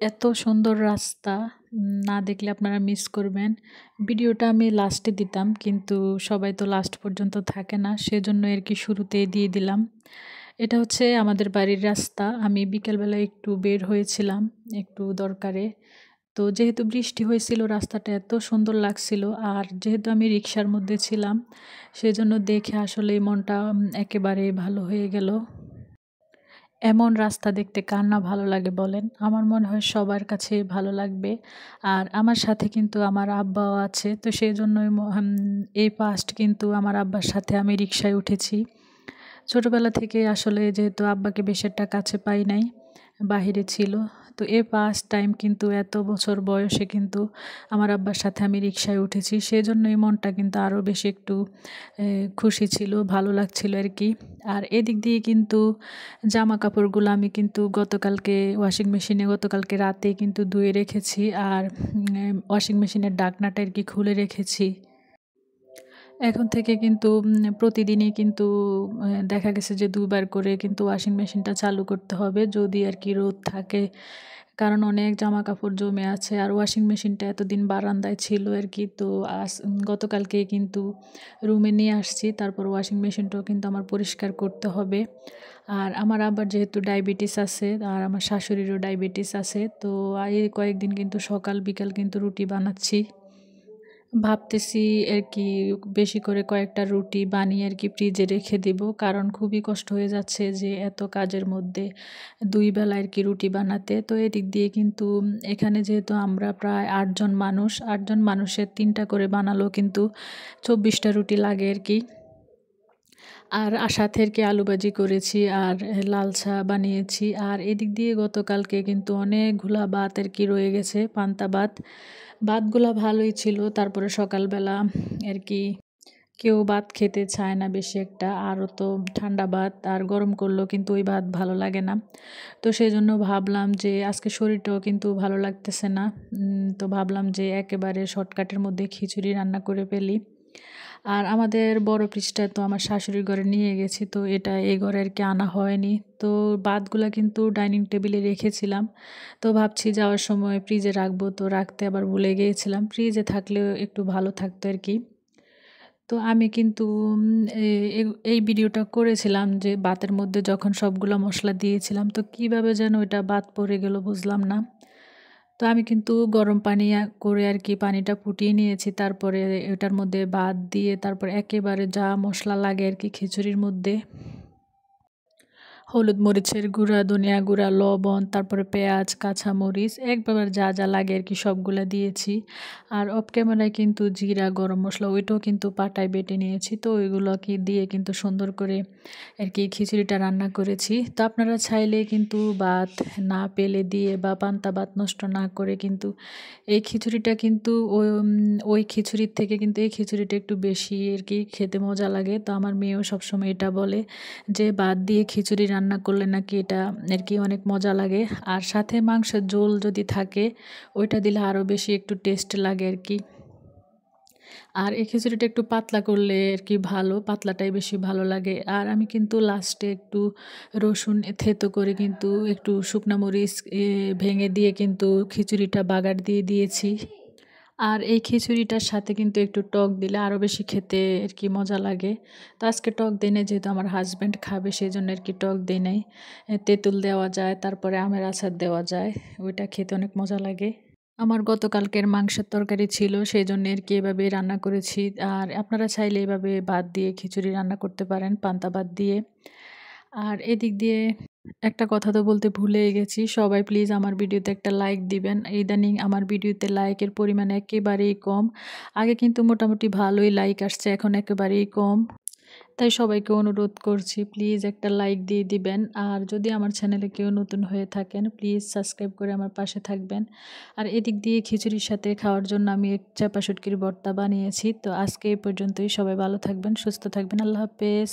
এত সুন্দর রাস্তা না দেখলে আপনারা মিস করবেন। ভিডিওটা আমি লাস্টে দিতাম কিন্তু সবাই তো লাস্ট পর্যন্ত থাকে না, সেজন্য আর কি শুরুতেই দিয়ে দিলাম। এটা হচ্ছে আমাদের বাড়ির রাস্তা। আমি বিকেলবেলা একটু বের হয়েছিলাম একটু দরকারে। তো যেহেতু বৃষ্টি হয়েছিল রাস্তাটা এত সুন্দর লাগছিল, আর যেহেতু আমি রিক্সার মধ্যে ছিলাম সেজন্য দেখে আসলে মনটা একেবারে ভালো হয়ে গেল। এমন রাস্তা দেখতে কার না ভালো লাগে বলেন? আমার মনে হয় সবার কাছেই ভালো লাগবে। আর আমার সাথে কিন্তু আমার আব্বাও আছে। তো সেজন্যই এই ফার্স্ট কিন্তু আমার আব্বার সাথে আমি রিক্সায় উঠেছি। ছোটবেলা থেকে আসলে যেহেতু আব্বাকে বেশি একটা কাছে পাই নাই, বাহিরে ছিল। তো এই ফার্স্ট টাইম কিন্তু এত বছর বয়সে কিন্তু আমার আব্বার সাথে আমি রিক্সায় উঠেছি। সেজন্যই মনটা কিন্তু আরও বেশি একটু খুশি ছিল, ভালো লাগছিল আর কি। আর এদিক দিয়ে কিন্তু জামা কাপড়গুলো আমি কিন্তু গতকালকে ওয়াশিং মেশিনে গতকালকে রাতে কিন্তু ধুয়ে রেখেছি। আর ওয়াশিং মেশিনের ঢাকনাটা আর কি খুলে রেখেছি। এখন থেকে কিন্তু প্রতিদিনই কিন্তু দেখা গেছে যে ২ বার করে কিন্তু ওয়াশিং মেশিনটা চালু করতে হবে যদি আর কি রোদ থাকে। কারণ অনেক জামাকাপড় জমে আছে। আর ওয়াশিং মেশিনটা এতদিন বারান্দায় ছিল আর কি। তো গতকালকে কিন্তু রুমে নিয়ে আসছি। তারপর ওয়াশিং মেশিনটাও কিন্তু আমার পরিষ্কার করতে হবে। আর আমার আবার যেহেতু ডায়াবেটিস আছে আর আমার শাশুড়িরও ডায়াবেটিস আছে। তো এই কয়েকদিন কিন্তু সকাল বিকাল কিন্তু রুটি বানাচ্ছি। ভাবতেছি আরকি বেশি করে কয়েকটা রুটি বানিয়ে আরকি ফ্রিজে রেখে দিব। কারণ খুবই কষ্ট হয়ে যাচ্ছে যে এত কাজের মধ্যে ২ বেলা আরকি রুটি বানাতে। তো এদিক দিয়ে কিন্তু এখানে যেহেতু আমরা প্রায় ৮ জন মানুষ, ৮ জন মানুষের ৩ টা করে বানালেও কিন্তু ২৪ টা রুটি লাগে আরকি। আর সাথে আরকি আলু ভাজি করেছি আর লাল চা বানিয়েছি। আর এদিক দিয়ে গতকালকে কিন্তু অনেকগুলা ভাত আরকি রয়ে গেছে, পান্তা ভাত। ভাতগুলা ভালোই ছিল। তারপরে সকালবেলা আরকি কেউ ভাত খেতে চায় না বেশি একটা। আরও তো ঠান্ডা ভাত আর গরম করলেও কিন্তু ওই ভাত ভালো লাগে না। তো সেজন্য ভাবলাম যে আজকে শরীরটাও কিন্তু ভালো লাগতেছে না। তো ভাবলাম যে একেবারে শর্টকাটের মধ্যে খিচুড়ি রান্না করে ফেলি। আর আমাদের বড় ফ্রিজটা তো আমার শাশুড়ির ঘরে নিয়ে গেছি। তো এটা এই ঘরে আরকি আনা হয়নি। তো ভাতগুলা কিন্তু ডাইনিং টেবিলে রেখেছিলাম। তো ভাবছি যাওয়ার সময় ফ্রিজে রাখবো, তো রাখতে আবার ভুলে গিয়েছিলাম। ফ্রিজে থাকলেও একটু ভালো থাকতো আরকি। তো আমি কিন্তু উম এ এগ এই ভিডিওটা করেছিলাম যে ভাতের মধ্যে যখন সবগুলা মসলা দিয়েছিলাম, তো কিভাবে যেন ওইটা বাদ পড়ে গেল বুঝলাম না। তো আমি কিন্তু গরম পানি করে আরকি পানিটা ফুটিয়ে নিয়েছি। তারপরে এটার মধ্যে ভাত দিয়ে তারপর একেবারে যা মসলা লাগে আরকি খিচুড়ির মধ্যে হলুদ, মরিচের গুঁড়া, ধনিয়া গুঁড়া, লবণ, তারপরে পেঁয়াজ, কাঁচামরিচ একবার যা, যা লাগে আরকি সবগুলা দিয়েছি। আর অফ ক্যামেরায় কিন্তু জিরা, গরম মসলা ওইটাও কিন্তু পাটায় বেটে নিয়েছি। তো ওইগুলোকে দিয়ে কিন্তু সুন্দর করে আরকি খিচুড়িটা রান্না করেছি। তো আপনারা চাইলে কিন্তু ভাত না পেলে দিয়ে বা পান্তা ভাত নষ্ট না করে কিন্তু এই খিচুড়িটা কিন্তু ওই খিচুড়ির থেকে কিন্তু এই খিচুড়িটা একটু বেশি আরকি খেতে মজা লাগে। তো আমার মেয়েও সবসময় এটা বলে যে ভাত দিয়ে খিচুড়ি রান্না করলে নাকি এটা আরকি অনেক মজা লাগে। আর সাথে মাংসের ঝোল যদি থাকে ওইটা দিলে আরও বেশি একটু টেস্ট লাগে আরকি। আর এই খিচুড়িটা একটু পাতলা করলে আরকি ভালো, পাতলাটাই বেশি ভালো লাগে। আর আমি কিন্তু লাস্টে একটু রসুন থেঁতো করে কিন্তু একটু শুকনা মরিচ ভেঙে দিয়ে কিন্তু খিচুড়িটা বাগার দিয়ে দিয়েছি। আর এই খিচুড়িটার সাথে কিন্তু একটু টক দিলে আরও বেশি খেতে আরকি মজা লাগে। তো আজকে টক দেই নাই যেহেতু আমার হাসব্যান্ড খাবে সেজন্য আরকি টক দেই নাই। তেঁতুল দেওয়া যায়, তারপরে আমের আচার দেওয়া যায়। ওইটা খেতে অনেক মজা লাগে। আমার গতকালকের মাংসের তরকারি ছিল সেজন্য আরকি এভাবেই রান্না করেছি। আর আপনারা চাইলে এভাবে ভাত দিয়ে খিচুড়ি রান্না করতে পারেন পান্তা ভাত দিয়ে। আর এদিক দিয়ে একটা কথা তো বলতে ভুলেই গেছি। সবাই প্লিজ আমার ভিডিওতে একটা লাইক দিবেন। ইদানিং আমার ভিডিওতে লাইকের পরিমাণ একেবারেই কম। আগে কিন্তু মোটামুটি ভালোই লাইক আসছে, এখন একেবারেই কম। তাই সবাইকে অনুরোধ করছি প্লিজ একটা লাইক দিয়ে দিবেন। আর যদি আমার চ্যানেলে কেউ নতুন হয়ে থাকেন প্লিজ সাবস্ক্রাইব করে আমার পাশে থাকবেন। আর এদিক দিয়ে খিচুড়ির সাথে খাওয়ার জন্য আমি এক চাপা শুটকির ভর্তা বানিয়েছি। তো আজকে এই পর্যন্তই। সবাই ভালো থাকবেন, সুস্থ থাকবেন। আল্লাহ হাফেজ।